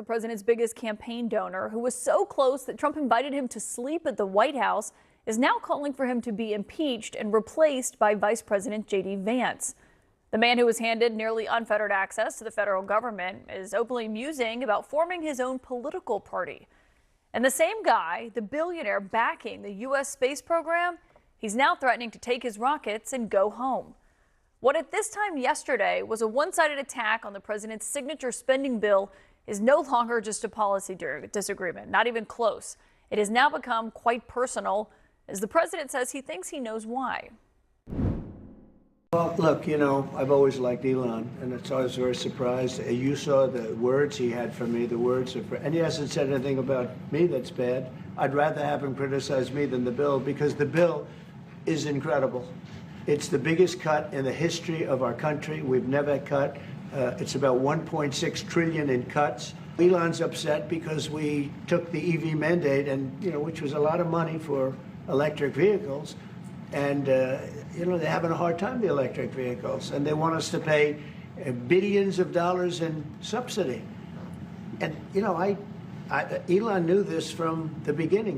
the president's biggest campaign donor, who was so close that Trump invited him to sleep at the White House, is now calling for him to be impeached and replaced by Vice President J.D. Vance. The man who was handed nearly unfettered access to the federal government is openly musing about forming his own political party. And the same guy, the billionaire backing the U.S. space program, he's now threatening to take his rockets and go home. What at this time yesterday was a one-sided attack on the president's signature spending bill is no longer just a policy disagreement, not even close. It has now become quite personal, as the president says he thinks he knows why. Well, look, I've always liked Elon, and it's always very surprised. You saw the words he had for me, and he hasn't said anything about me that's bad. I'd rather have him criticize me than the bill, because the bill is incredible. It's the biggest cut in the history of our country. We've never cut. It's about 1.6 trillion in cuts. Elon's upset because we took the EV mandate, and which was a lot of money for electric vehicles, and they're having a hard time, the electric vehicles, and they want us to pay billions of dollars in subsidy. And Elon knew this from the beginning.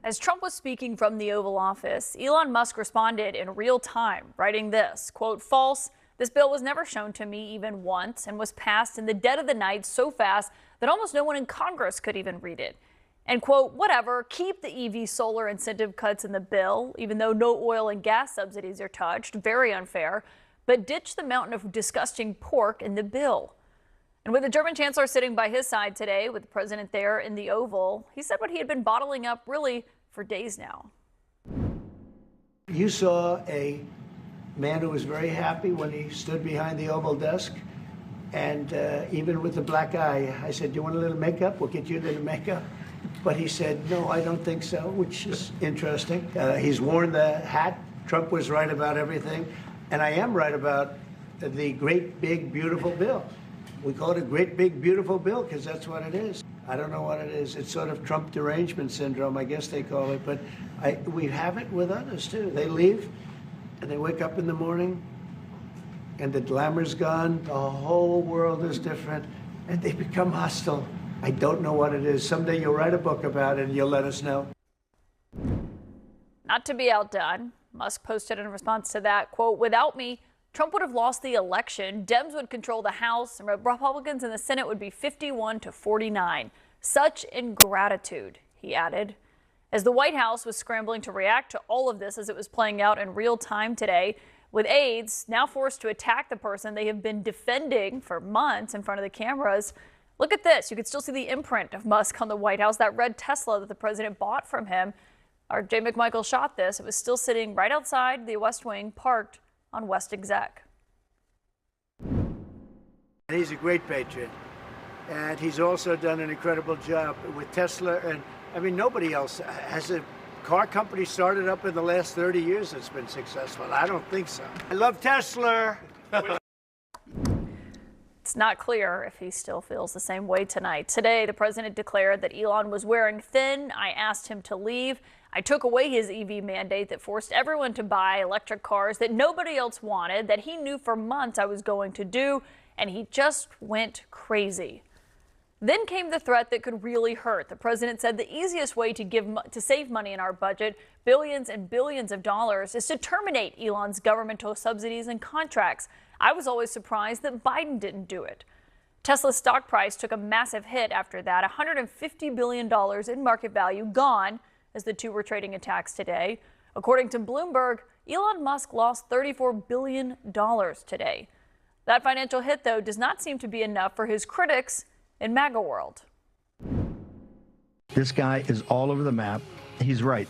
As Trump was speaking from the Oval Office, Elon Musk responded in real time, writing this, quote, "False. This bill was never shown to me even once and was passed in the dead of the night so fast that almost no one in Congress could even read it. And quote, whatever, keep the EV solar incentive cuts in the bill, even though no oil and gas subsidies are touched, very unfair, but ditch the mountain of disgusting pork in the bill." And with the German chancellor sitting by his side today, with the president there in the Oval, he said what he had been bottling up really for days now. You saw a man who was very happy when he stood behind the Oval desk, and even with the black eye, I said, "Do you want a little makeup? We'll get you a little makeup." But he said, "No, I don't think so," which is interesting. He's worn the hat. Trump was right about everything, and I am right about the great, big, beautiful bill. We call it a great, big, beautiful bill because that's what it is. I don't know what it is. It's sort of Trump derangement syndrome, I guess they call it. But we have it with others, too. They leave, and they wake up in the morning, and the glamour's gone. The whole world is different, and they become hostile. I don't know what it is. Someday you'll write a book about it, and you'll let us know. Not to be outdone, Musk posted in response to that, quote, "Without me, Trump would have lost the election, Dems would control the House, and Republicans in the Senate would be 51 to 49. Such ingratitude," he added. As the White House was scrambling to react to all of this as it was playing out in real time today, with aides now forced to attack the person they have been defending for months in front of the cameras. Look at this. You can still see the imprint of Musk on the White House, that red Tesla that the president bought from him. Our Jay McMichael shot this. It was still sitting right outside the West Wing, parked on West Exec. He's a great patriot, and he's also done an incredible job with Tesla. And I mean, nobody else has a car company started up in the last 30 years that's been successful. I don't think so. I love Tesla. It's not clear if he still feels the same way tonight. Today, the president declared that Elon was wearing thin. I asked him to leave. I took away his EV mandate that forced everyone to buy electric cars that nobody else wanted, that he knew for months I was going to do, and he just went crazy. Then came the threat that could really hurt. The president said the easiest way to save money in our budget, billions and billions of dollars, is to terminate Elon's governmental subsidies and contracts. I was always surprised that Biden didn't do it. Tesla's stock price took a massive hit after that, $150 billion in market value gone as the two were trading attacks today. According to Bloomberg, Elon Musk lost $34 billion today. That financial hit, though, does not seem to be enough for his critics in MAGA world. This guy is all over the map. He's right.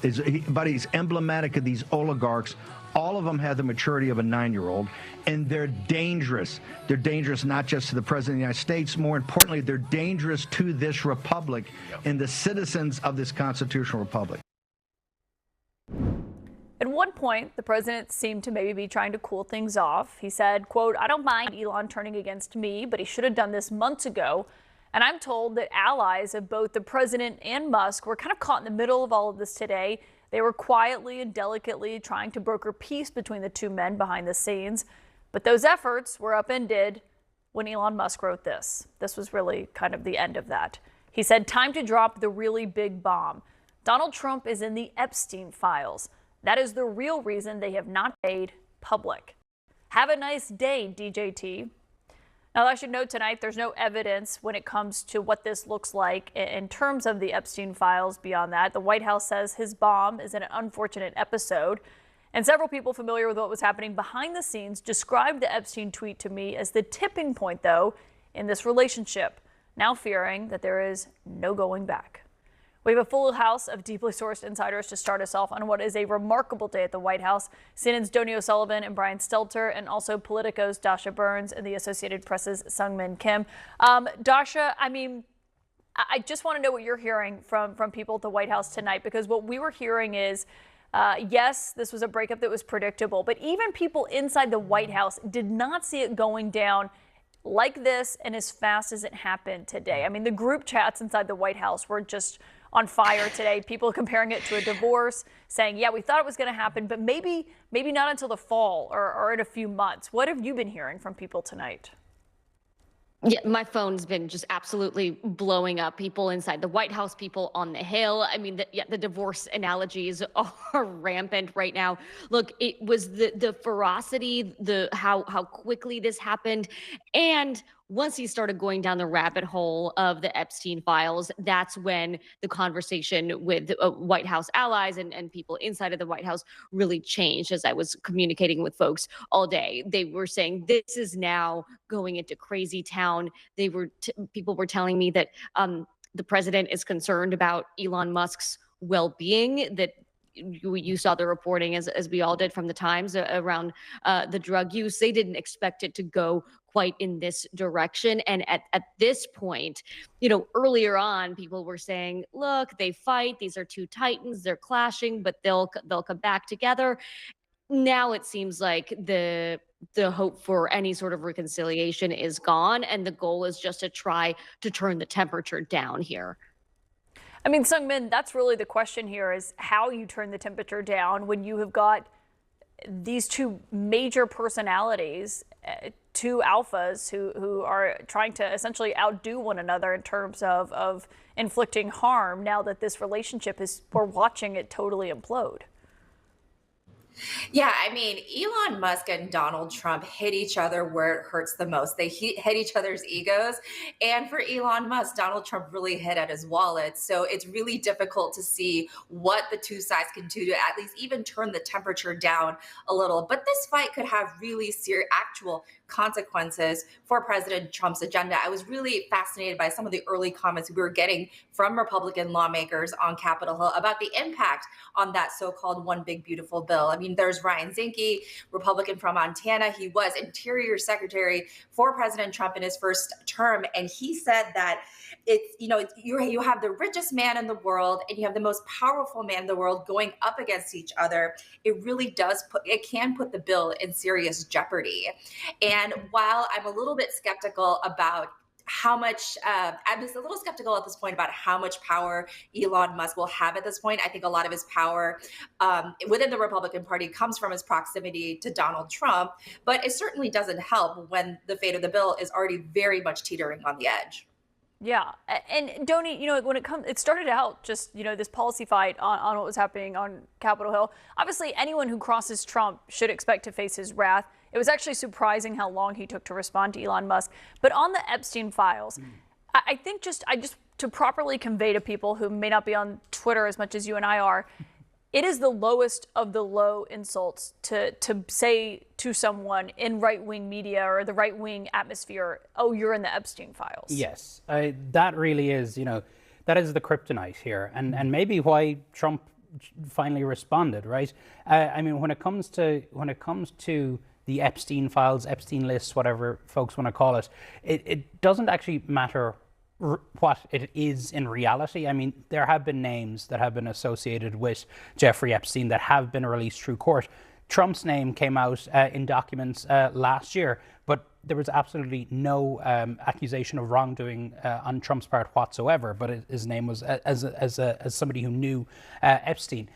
But he's emblematic of these oligarchs. All of them have the maturity of a 9-year-old, and they're dangerous. They're dangerous not just to the president of the United States. More importantly, they're dangerous to this republic and the citizens of this constitutional republic. At one point, the president seemed to maybe be trying to cool things off. He said, quote, "I don't mind Elon turning against me, but he should have done this months ago. And I'm told that allies of both the president and Musk were kind of caught in the middle of all of this today. They were quietly and delicately trying to broker peace between the two men behind the scenes. But those efforts were upended when Elon Musk wrote this. This was really kind of the end of that. He said, "Time to drop the really big bomb. Donald Trump is in the Epstein files. That is the real reason they have not made public. Have a nice day, DJT." Now, I should note tonight, there's no evidence when it comes to what this looks like in terms of the Epstein files beyond that. The White House says his bomb is an unfortunate episode. And several people familiar with what was happening behind the scenes described the Epstein tweet to me as the tipping point, though, in this relationship, now fearing that there is no going back. We have a full house of deeply sourced insiders to start us off on what is a remarkable day at the White House. CNN's Donnie O'Sullivan and Brian Stelter, and also Politico's Dasha Burns and the Associated Press's Sungmin Kim. Dasha, I just want to know what you're hearing from people at the White House tonight, because what we were hearing is, yes, this was a breakup that was predictable, but even people inside the White House did not see it going down like this and as fast as it happened today. I mean, the group chats inside the White House were just on fire today. People comparing it to a divorce, saying, yeah, we thought it was going to happen, but maybe not until the fall or in a few months. What have you been hearing from people tonight? Yeah, my phone's been just absolutely blowing up. People inside the White House, people on the Hill. I mean, the divorce analogies are rampant right now. Look, it was the ferocity, how quickly this happened, and once he started going down the rabbit hole of the Epstein files, that's when the conversation with White House allies and people inside of the White House really changed. As I was communicating with folks all day, they were saying this is now going into crazy town. People were telling me that the president is concerned about Elon Musk's well-being, that you saw the reporting as we all did from the Times around the drug use. They didn't expect it to go quite in this direction. And at this point, earlier on, people were saying, look, they fight. These are two titans. They're clashing, but they'll come back together. Now it seems like the hope for any sort of reconciliation is gone. And the goal is just to try to turn the temperature down here. I mean, Sungmin, that's really the question here, is how you turn the temperature down when you have got these two major personalities, two alphas who are trying to essentially outdo one another in terms of inflicting harm, now that this relationship we're watching it totally implode. Yeah, I mean, Elon Musk and Donald Trump hit each other where it hurts the most. They hit each other's egos. And for Elon Musk, Donald Trump really hit at his wallet. So it's really difficult to see what the two sides can do to at least even turn the temperature down a little. But this fight could have really serious actual consequences for President Trump's agenda. I was really fascinated by some of the early comments we were getting from Republican lawmakers on Capitol Hill about the impact on that so-called one big beautiful bill. I mean, there's Ryan Zinke, Republican from Montana. He was Interior Secretary for President Trump in his first term, and he said that it's, you have the richest man in the world and you have the most powerful man in the world going up against each other. It really can put the bill in serious jeopardy. And while I'm a little bit skeptical about how much, I'm just a little skeptical at this point about how much power Elon Musk will have at this point. I think a lot of his power within the Republican Party comes from his proximity to Donald Trump, but it certainly doesn't help when the fate of the bill is already very much teetering on the edge. Yeah, and Donnie, when it started out just, this policy fight on what was happening on Capitol Hill. Obviously, anyone who crosses Trump should expect to face his wrath. It was actually surprising how long he took to respond to Elon Musk. But on the Epstein files, I think just to properly convey to people who may not be on Twitter as much as you and I are, it is the lowest of the low insults to say to someone in right-wing media or the right-wing atmosphere, oh, you're in the Epstein files. Yes, that really is, that is the kryptonite here. And maybe why Trump finally responded, right? I mean, when it comes to the Epstein files, Epstein lists, whatever folks want to call it, it doesn't actually matter what it is in reality. I mean, there have been names that have been associated with Jeffrey Epstein that have been released through court. Trump's name came out in documents last year, but there was absolutely no accusation of wrongdoing on Trump's part whatsoever. But his name was as somebody who knew Epstein.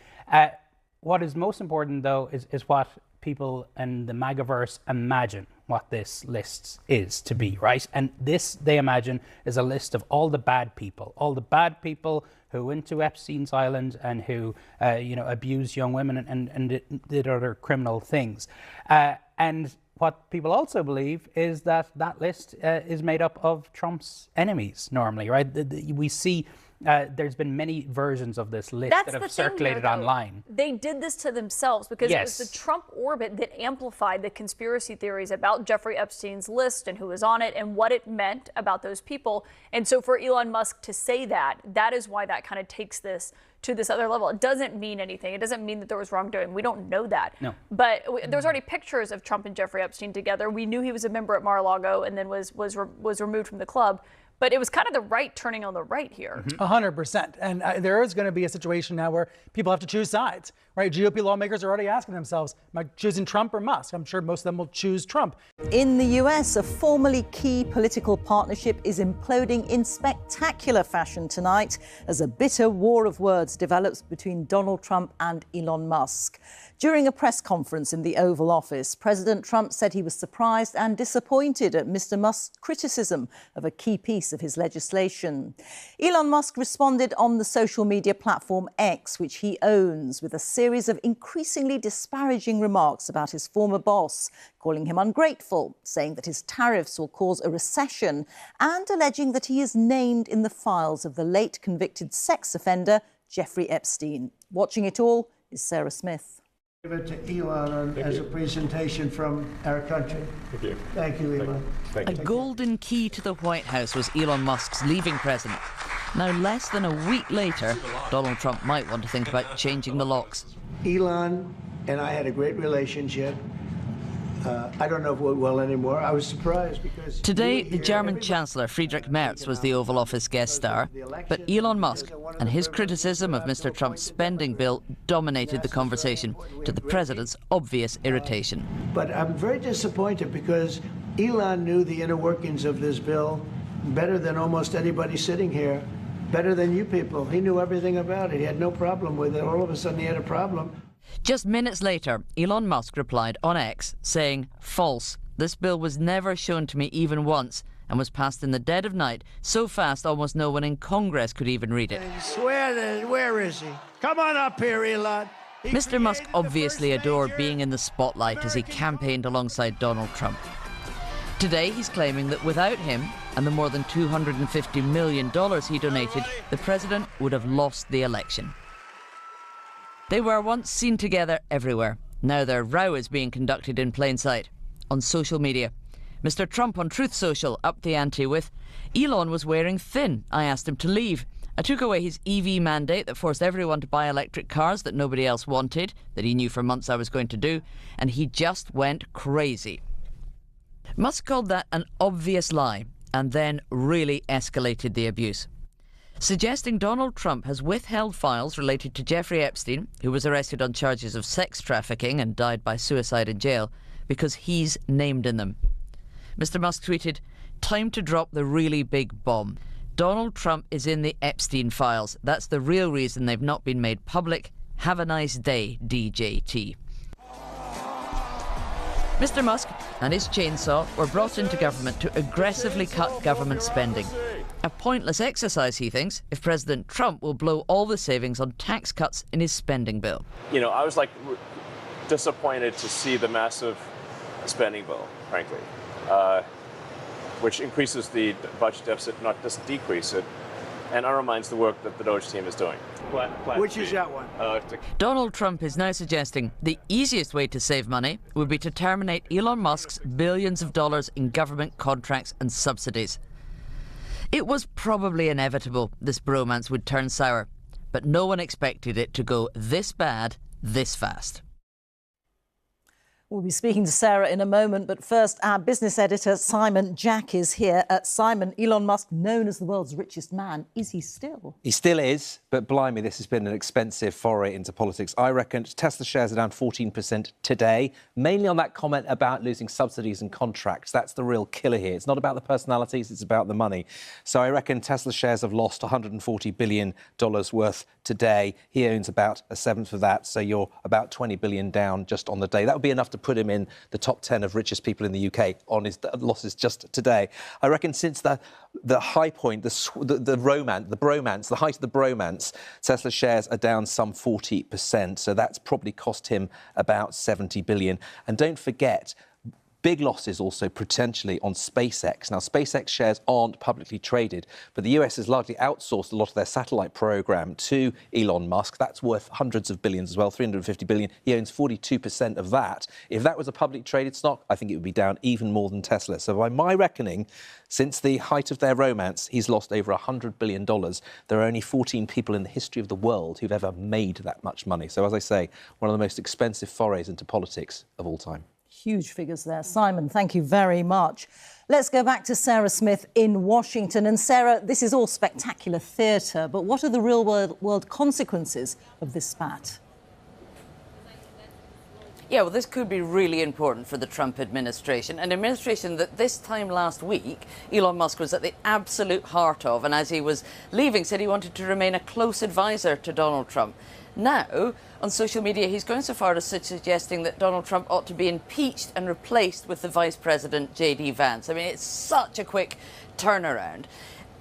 What is most important, though, is what people in the MAGAverse imagine what this list is to be, right? And this, they imagine, is a list of all the bad people who went to Epstein's Island and who, abused young women and did other criminal things. And what people also believe is that that list is made up of Trump's enemies normally, right? We see there's been many versions of this list that have circulated online. They did this to themselves because it was the Trump orbit that amplified the conspiracy theories about Jeffrey Epstein's list and who was on it and what it meant about those people. And so for Elon Musk to say that is why that kind of takes this to this other level. It doesn't mean anything. It doesn't mean that there was wrongdoing. We don't know that. No. But there's already pictures of Trump and Jeffrey Epstein together. We knew he was a member at Mar-a-Lago and then was removed from the club. But it was kind of the right turning on the right here. 100%. And there is going to be a situation now where people have to choose sides, right? GOP lawmakers are already asking themselves, am I choosing Trump or Musk? I'm sure most of them will choose Trump. In the US, a formerly key political partnership is imploding in spectacular fashion tonight as a bitter war of words develops between Donald Trump and Elon Musk. During a press conference in the Oval Office, President Trump said he was surprised and disappointed at Mr. Musk's criticism of a key piece of his legislation. Elon Musk responded on the social media platform X, which he owns, with a series of increasingly disparaging remarks about his former boss, calling him ungrateful, saying that his tariffs will cause a recession, and alleging that he is named in the files of the late convicted sex offender, Jeffrey Epstein. Watching it all is Sarah Smith. Give it to Elon as a presentation from our country. Thank you. Thank you, Elon. Thank you. A golden key to the White House was Elon Musk's leaving present. Now, less than a week later, Donald Trump might want to think about changing the locks. Elon and I had a great relationship. I don't know if it went well anymore. I was surprised because... Today, the German Chancellor Friedrich Merz was the Oval Office guest star, but Elon Musk and his criticism of Mr. Trump's spending bill dominated the conversation, to the president's obvious irritation. But I'm very disappointed because Elon knew the inner workings of this bill better than almost anybody sitting here, better than you people. He knew everything about it. He had no problem with it. All of a sudden, he had a problem. Just minutes later, Elon Musk replied on X, saying, "False. This bill was never shown to me even once and was passed in the dead of night, so fast almost no one in Congress could even read it." Where is he? Come on up here, Elon. Mr. Musk obviously adored being in the spotlight as he campaigned alongside Donald Trump. Today, he's claiming that without him and the more than $250 million he donated, the president would have lost the election. They were once seen together everywhere. Now their row is being conducted in plain sight, on social media. Mr. Trump on Truth Social upped the ante with, "Elon was wearing thin. I asked him to leave. I took away his EV mandate that forced everyone to buy electric cars that nobody else wanted, that he knew for months I was going to do, and he just went crazy." Musk called that an obvious lie and then really escalated the abuse, suggesting Donald Trump has withheld files related to Jeffrey Epstein, who was arrested on charges of sex trafficking and died by suicide in jail, because he's named in them. Mr. Musk tweeted, "Time to drop the really big bomb. Donald Trump is in the Epstein files. That's the real reason they've not been made public. Have a nice day, DJT." Mr. Musk and his chainsaw were brought into government to aggressively cut government spending. A pointless exercise, he thinks, if President Trump will blow all the savings on tax cuts in his spending bill. You know, I was disappointed to see the massive spending bill, frankly, which increases the budget deficit, not just decrease it, and undermines the work that the Doge team is doing. Which is that one? Donald Trump is now suggesting the easiest way to save money would be to terminate Elon Musk's billions of dollars in government contracts and subsidies. It was probably inevitable this bromance would turn sour, but no one expected it to go this bad, this fast. We'll be speaking to Sarah in a moment, but first, our business editor, Simon Jack, is here. Simon, Elon Musk, known as the world's richest man, is he still? He still is, but blimey, this has been an expensive foray into politics. I reckon Tesla shares are down 14% today, mainly on that comment about losing subsidies and contracts. That's the real killer here. It's not about the personalities, it's about the money. So I reckon Tesla shares have lost $140 billion worth today. He owns about a seventh of that, so you're about $20 billion down just on the day. That would be enough to to put him in the top 10 of richest people in the UK on his losses just today. I reckon since the high point, the bromance, the height of the bromance, Tesla shares are down some 40%. So that's probably cost him about 70 billion. And don't forget, big losses also potentially on SpaceX. Now, SpaceX shares aren't publicly traded, but the US has largely outsourced a lot of their satellite program to Elon Musk. That's worth hundreds of billions as well, 350 billion. He owns 42% of that. If that was a publicly traded stock, I think it would be down even more than Tesla. So by my reckoning, since the height of their romance, he's lost over $100 billion. There are only 14 people in the history of the world who've ever made that much money. So as I say, one of the most expensive forays into politics of all time. Huge figures there. Simon, thank you very much. Let's go back to Sarah Smith in Washington. And Sarah, this is all spectacular theatre, but what are the real world consequences of this spat? Yeah, well, this could be really important for the Trump administration, an administration that this time last week, Elon Musk was at the absolute heart of, and as he was leaving, said he wanted to remain a close advisor to Donald Trump. Now, on social media, he's going so far as suggesting that Donald Trump ought to be impeached and replaced with the Vice President, J.D. Vance. I mean, it's such a quick turnaround.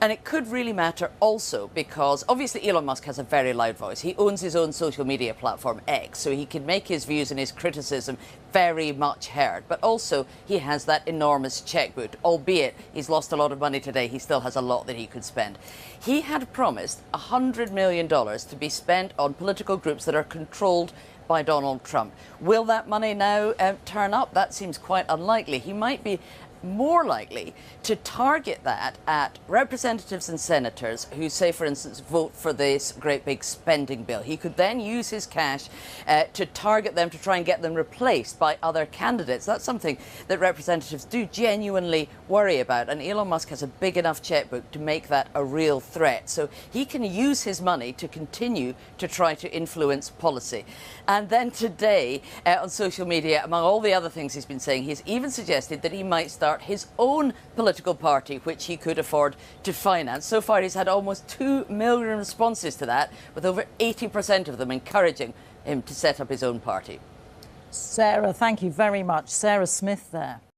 And it could really matter also because obviously Elon Musk has a very loud voice. He owns his own social media platform, X, so he can make his views and his criticism very much heard. But also he has that enormous checkbook, albeit he's lost a lot of money today. He still has a lot that he could spend. He had promised $100 million to be spent on political groups that are controlled by Donald Trump. Will that money now turn up? That seems quite unlikely. He might be more likely to target that at representatives and senators who, say, for instance, vote for this great big spending bill. He could then use his cash to target them, to try and get them replaced by other candidates. That's something that representatives do genuinely worry about. And Elon Musk has a big enough checkbook to make that a real threat. So he can use his money to continue to try to influence policy. And then today on social media, among all the other things he's been saying, he's even suggested that he might start his own political party, which he could afford to finance. So far, he's had almost 2 million responses to that, with over 80% of them encouraging him to set up his own party. Sarah, thank you very much. Sarah Smith there.